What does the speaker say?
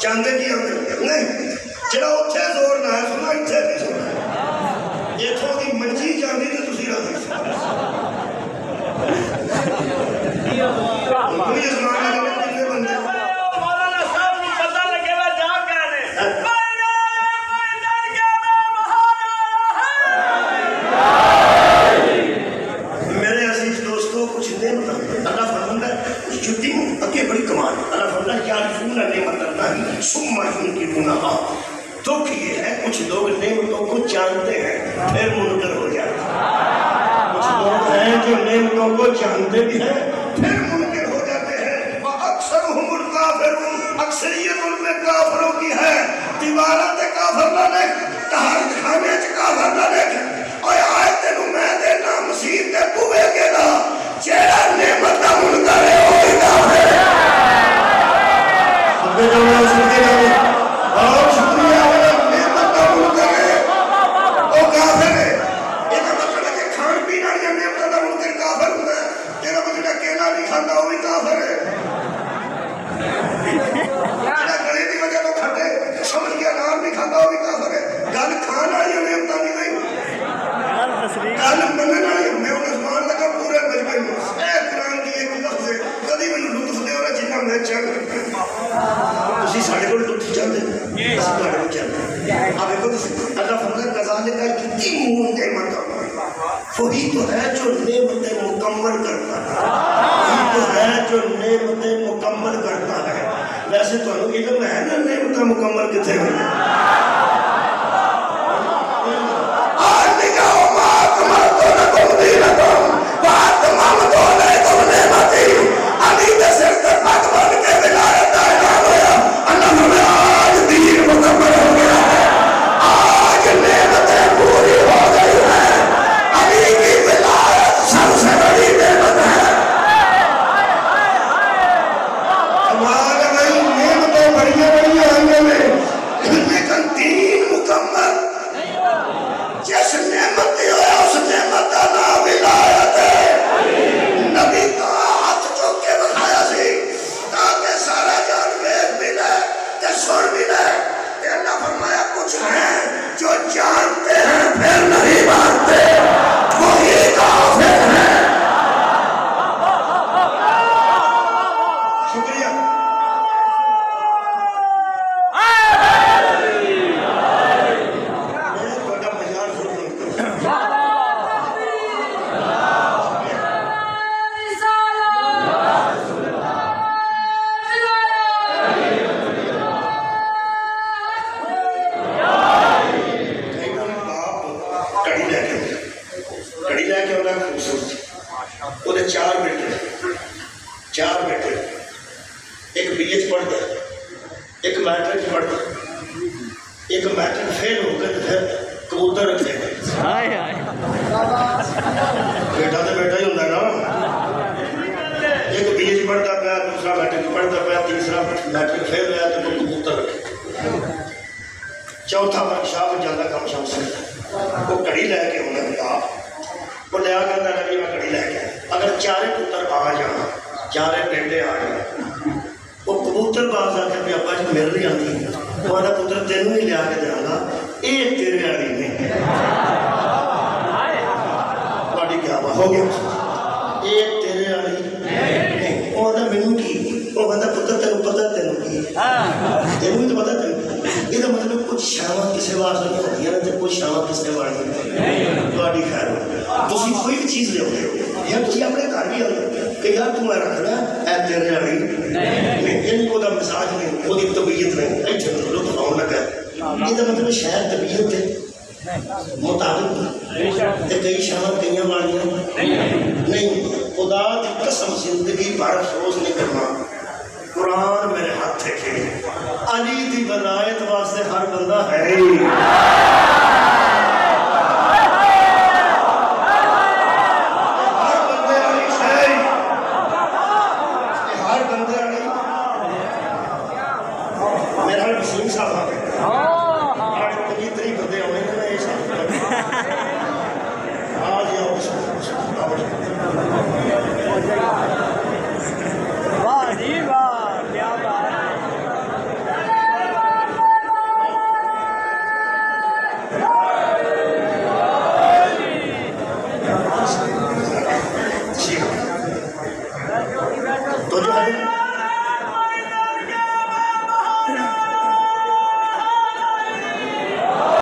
चाहते की नहीं जो उत्थे जोर ना सुना इतने नहीं सुना इतों की मंजी जाती तो तुम राजी दुख ये है कुछ लोग नेमतों को जानते हैं फिर मुनकर हो जाते हैं। कुछ लोग हैं जो नेमतों को जानते भी हैं फिर मुनकर हो जाते हैं। अक्सर अक्सरियत उनमें काफरों की है। दीवारा ते काफर ना देख तहर खाने च काफर ना देख ओए आए तेनू मैं देना मसीह ते बुवे के ना जेड़ा नेमत दा मुनकर है ओ ही काफर है। सुनते जाओ सुनते जाओ बहुत शुक्रिया नेमत दा मुनकर है ओ काफर है। ਇਹਦਾ मतलब है कि खान पीन वाली नेमत दा मुनकर काफर हुंदा है। जेड़ा बंदा केला नहीं खाता वो भी काफर है। जेड़ा गले दी वजह तो खड़े समझ के अनार नहीं खाता वो भी काफर है। गल खान वाली नेमत नहीं नहीं गल मनन वाली मैं उन ज़बान लगा पूरे मजमे में ए कुरान दी एक लफ्ज़ है कदी मैनू लुत्फ दे और जिन्ना मैं चाह तुसी साडे कोल लुत्फ चाहते ਅਸੀਂ ਤੁਹਾਡੇ ਕੋਲ ਚਾਹते आ देखो अल्लाह फरमाता कज़ालिका युतिम्मु निअमतहु वही तो है जो नेमतें मुकम्मल करता है। वही तो है जो नेमतें मुकम्मल करता है। वैसे तो इल्म है ना नेमतें मुकम्मल कितने हुई सारे